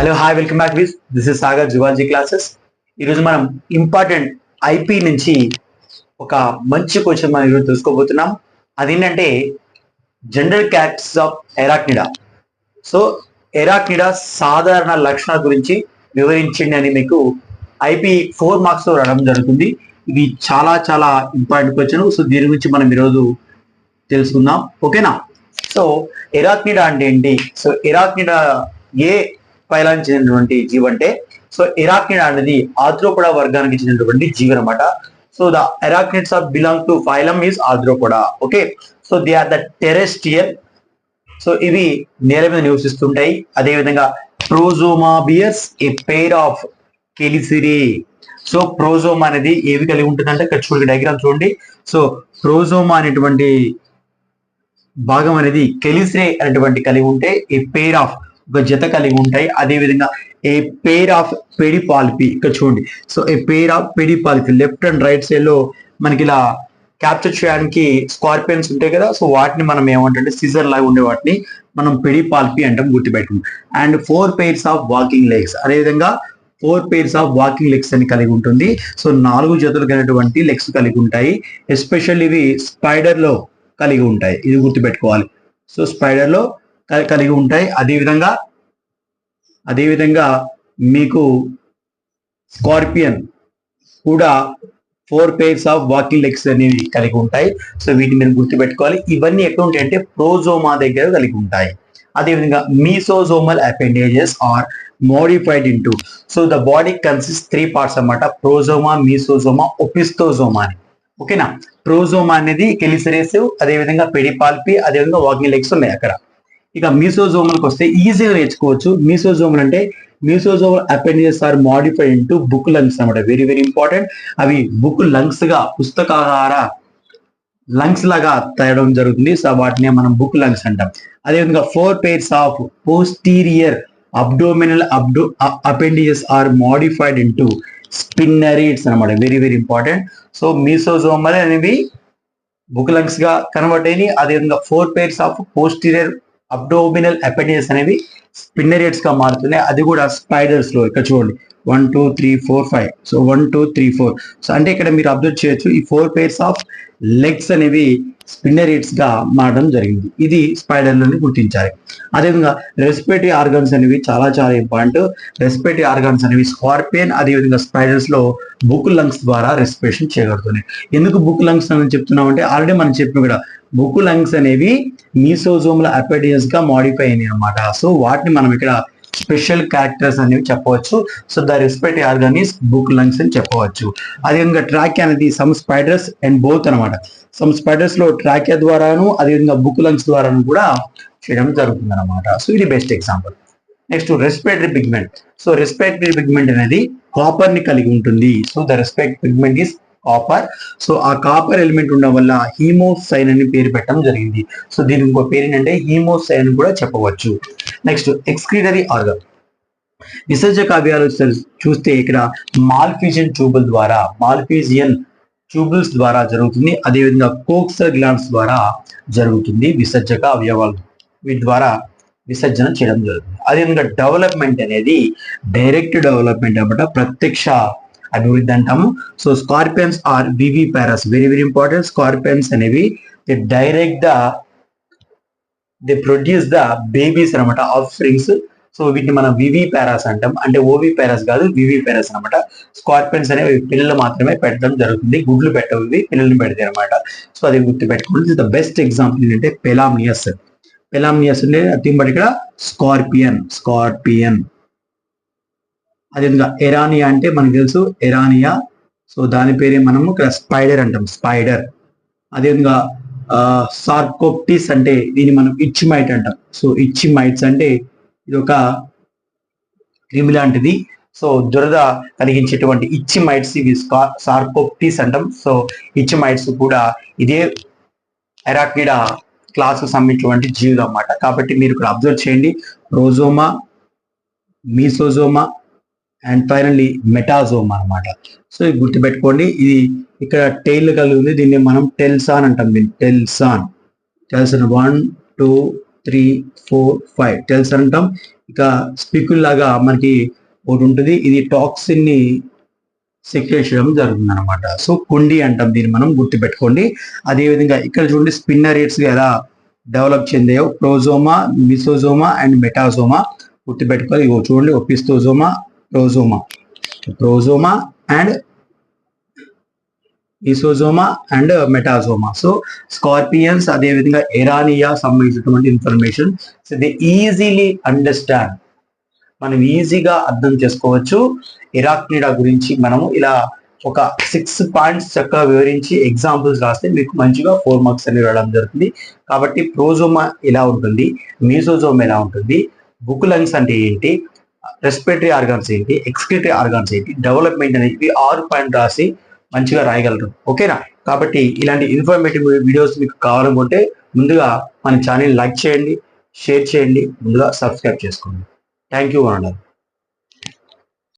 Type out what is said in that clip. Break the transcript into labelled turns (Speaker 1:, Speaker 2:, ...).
Speaker 1: Hello hi welcome back with this is Sagar zoology classes. ఈరోజు మనం important IP నుంచి ఒక మంచి క్వశ్చన్ మనం ఈరోజు తెలుసుకోబోతున్నాం. అదేంటంటే జనరల్ క్యారెక్టర్స్ ఆఫ్ ఎరాక్నిడా. సో ఎరాక్నిడా సాధారణ లక్షణాల గురించి వివరించండి అని మీకు ఐపీ 4 మార్క్స్ లో రావడం జరుగుతుంది. ఇది చాలా చాలా ఇంపార్టెంట్ క్వశ్చన్. సో దీని గురించి మనం ఈరోజు తెలుసుకుందాం, ఓకేనా? సో ఎరాక్నిడా అంటే ఏంటి? సో ఎరాక్నిడా ఏ ఫైలానికి చెందినటువంటి జీవి అంటే, సో ఎరాక్నిడా అనేది ఆర్థ్రోపోడా వర్గానికి చెందినటువంటి జీవి అనమాట. So the arachnids are belong to phylum is Arthropoda. Okay, so they are the terrestrial. So ఇవి నేల మీద నివసిస్తుంటాయి. అదేవిధంగా prosoma bears a pair of chelicerae. So prosoma అనేది ఏవి కలిగి ఉంటుందంటే, ఇక్కడ చూడండి డయాగ్రామ్ చూడండి. సో ప్రోజోమా అనేటువంటి భాగం అనేది కెలిసిరే అనేటువంటి కలిగి ఉంటే ఏ పెయిర్ ఆఫ్ ఒక జత కలిగి ఉంటాయి. అదే విధంగా ఏ పెయిర్ ఆఫ్ పెడిపాల్పి ఇక్కడ చూడండి. So a pair of pedipalpi left and right side లో మనకి ఇలా క్యాప్చర్ చేయడానికి స్కార్పియన్స్ ఉంటాయి కదా. సో వాటిని మనం ఏమంటే సిజర్ లాగా ఉండే వాటిని మనం పెడిపాల్పి అంటాం, గుర్తుపెట్టుకుంటాం. And 4 pairs of walking legs, అదేవిధంగా 4 pairs ఆఫ్ వాకింగ్ లెగ్స్ అని కలిగి ఉంటుంది. సో 4 జతలు కలిగినటువంటి లెగ్స్ కలిగి ఉంటాయి. ఎస్పెషల్లీ ఇవి స్పైడర్ లో కలిగి ఉంటాయి, ఇది గుర్తుపెట్టుకోవాలి. సో స్పైడర్ లో కలిగి ఉంటాయి. అదేవిధంగా మీకు స్కార్పియన్ కూడా 4 pairs ఆఫ్ వాకింగ్ లెగ్స్ అనేవి కలిగి ఉంటాయి. సో వీటిని మీరు గుర్తుపెట్టుకోవాలి. ఇవన్నీ ఎక్కడ ఉంటాయి అంటే ప్రోజోమా దగ్గర కలిగి ఉంటాయి. అదేవిధంగా mesosomal appendages are modified into. So the body consist 3 parts అన్నమాట. ప్రోజోమా, మీసోజోమా, ఒపిస్తోజోమా అని. ఓకేనా? ప్రోజోమా అనేది కెలిసిరేస్, అదేవిధంగా పెడిపాల్పి, అదేవిధంగా వాకింగ్ లెగ్స్ ఉన్నాయి అక్కడ. ఇక మీసోజోమల్కి వస్తే ఈజీగా నేర్చుకోవచ్చు. మీసోజోమల్ అంటే mesosomal appendages are modified into book lungs అన్నమాట. Very very important. అవి బుక్ లంగ్స్ గా, పుస్తకాహార లంగ్స్ లాగా తయారడం జరుగుతుంది. సో వాటిని మనం బుక్ లంగ్స్ అంటాం. అదేవిధంగా 4 pairs of posterior abdominal appendages are modified into spinnerets అన్నమాట. Very very important. So mesosomal అనేవి బుక్ లంగ్స్ గా కన్వర్ట్ అయ్యి, అదేవిధంగా 4 pairs of posterior abdominal appendages అనేవి స్పిన్నరేట్స్ గా మారుతున్నాయి. అది కూడా స్పైడర్స్ లో. ఇక్కడ చూడండి 1 2 3 4 5. సో 1 2 3 4. సో అంటే ఇక్కడ మీరు అబ్జర్వ్ చేయొచ్చు, ఈ 4 pairs ఆఫ్ లెగ్స్ అనేవి స్పిన్నరేట్స్ గా మారడం జరిగింది. ఇది స్పైడర్లని గుర్తించాలి. అదేవిధంగా రెస్పిరేటరీ ఆర్గన్స్ అనేవి చాలా చాలా ఇంపార్టెంట్. రెస్పిరేటరీ ఆర్గన్స్ అనేవి స్కార్పియన్, అదేవిధంగా స్పైడర్స్ లో బుక్ లంగ్స్ ద్వారా రెస్పిరేషన్ చేయగలుగుతున్నాయి. ఎందుకు బుక్ లంగ్స్ అని చెప్తున్నాం అంటే, ఆల్రెడీ మనం చెప్పిన కూడా బుక్ లంగ్స్ అనేవి మీసోజోమల్ అపెండేజెస్ గా మోడిఫై అయినాయి అనమాట. సో వాటిని మనం ఇక్కడ స్పెషల్ క్యారెక్టర్స్ అనేవి చెప్పవచ్చు. So the respiratory organ is book lungs అని చెప్పవచ్చు. అదేవిధంగా ట్రాకియా అనేది సమ్ స్పైడర్స్ అండ్ బోత్ అనమాట. సమ్ స్పైడర్స్ లో ట్రాకియా ద్వారాను, అదేవిధంగా బుక్ లంగ్స్ ద్వారాను కూడా చేయడం జరుగుతుంది అనమాట. సో ఇది best example. Next respiratory pigment. So respiratory pigment అనేది కాపర్ ని కలిగి ఉంటుంది. So the respiratory pigment is copper. So ఆ కాపర్ ఎలిమెంట్ ఉండడం వల్ల హీమోసైన్ అని పేరు పెట్టడం జరిగింది. సో దీనికి ఇంకో పేరు ఏంటంటే హీమోసైన్ కూడా చెప్పవచ్చు. Next excretory organ. విసర్జక అవయవాలు చూస్తే ఇక్కడ మాల్ఫిజియన్ ట్యూబుల్స్ ద్వారా జరుగుతుంది. అదేవిధంగా కోక్సర్ గ్లాండ్స్ ద్వారా జరుగుతుంది విసర్జక అవయవాలు. వీటి ద్వారా విసర్జన చేయడం జరుగుతుంది. అదేవిధంగా డెవలప్మెంట్ అనేది డైరెక్ట్ డెవలప్మెంట్ అన్నమాట, ప్రత్యక్ష అభివృద్ధి అంటాము. So scorpions are viviparous. Very very important. Scorpions అనేవి దే ప్రొడ్యూస్ ద బేబీస్ అనమాట, ఆఫ్ స్ప్రింగ్స్. సో వీటిని మనం వివి పారాస్ అంటాం. అంటే ఓవి పారాస్ కాదు, వివి పారాస్ అనమాట. స్కార్పియన్స్ అనేవి పిల్లలు మాత్రమే పెట్టడం జరుగుతుంది, గుడ్లు పెట్టవు, ఇవి పిల్లల్ని పెడతాయి అనమాట. సో అది గుర్తు పెట్టుకోండి. ద బెస్ట్ ఎగ్జాంపుల్ ఏంటంటే పెలామియస్ అంటే నథింగ్ బట్ ఇక్కడ స్కార్పియన్. అదేవిధంగా ఎరానియా అంటే మనకు తెలుసు, ఎరానియా. సో దాని పేరే మనము ఇక్కడ స్పైడర్ అంటాం, స్పైడర్. అదేవిధంగా సార్కోప్టిస్ అంటే దీన్ని మనం ఇచ్చిమైట్ అంటాం. సో ఇచ్చిమైట్స్ అంటే ఇది ఒక క్రిమి లాంటిది. సో దురద కలిగించేటువంటి ఇచ్చిమైట్స్ ఇవి సార్కోప్టిస్ అంటాం. సో ఇచ్చిమైట్స్ కూడా ఇదే ఎరాక్నిడా క్లాస్ సంబంధించినటువంటి జీవులు అన్నమాట. కాబట్టి మీరు ఇక్కడ అబ్జర్వ్ చేయండి, ప్రోజోమా, మీసోజోమా అండ్ ఫైనల్లీ మెటాజోమా అనమాట. సో ఇది గుర్తుపెట్టుకోండి. ఇది ఇక్కడ టైల్ కలిగి ఉంది, దీన్ని మనం టెల్సాన్ అంటాం. టెల్సాన్ 1 2 3 4 5 టెల్సాన్ అంటాం. ఇక స్పికుల్ లాగా మనకి ఒకటి ఉంటుంది, ఇది టాక్సిన్ ని సెక్రేట్ చేయడం జరుగుతుంది అనమాట. సో కుండి అంటాం దీన్ని, మనం గుర్తుపెట్టుకోండి. అదే విధంగా ఇక్కడ చూడండి స్పిన్నరేట్స్ ఎలా డెవలప్ చెందాయో, ప్రోజోమా, మిసోజోమా అండ్ మెటాజోమా గుర్తుపెట్టుకోవాలి. ఇగో చూడండి, ఒపిస్తోజోమా, ప్రోజోమా అండ్ ఈసోజోమా అండ్ మెటాజోమా. సో స్కార్పియన్స్ అదే విధంగా ఎరానియా సంబంధించినటువంటి information. So they easily understand, మనం ఈజీగా అర్థం చేసుకోవచ్చు. ఎరాక్నిడా గురించి మనము ఇలా ఒక 6 పాయింట్స్ చక్కగా వివరించి ఎగ్జాంపుల్స్ రాస్తే మీకు మంచిగా 4 మార్క్స్ అనేవి రావడం జరుగుతుంది. కాబట్టి ప్రోజోమా ఎలా ఉంటుంది, మీసోజోమా ఎలా ఉంటుంది, బుక్ లంగ్స్ అంటే ఏంటి, రెస్పిరేటరీ ఆర్గాన్స్ ఏంటి, ఎక్స్క్రిటరీ ఆర్గాన్స్ ఏంటి, డెవలప్మెంట్ అనేది 6 పాయింట్ రాసి మంచిగా రాయగలరు. ఓకేనా? కాబట్టి ఇలాంటి ఇన్ఫర్మేటివ్ వీడియోస్ మీకు కావాలనుకుంటే ముందుగా మన ఛానల్ లైక్ చేయండి, షేర్ చేయండి, ముందుగా సబ్స్క్రైబ్ చేసుకోండి. థ్యాంక్ యూ అన్నారు.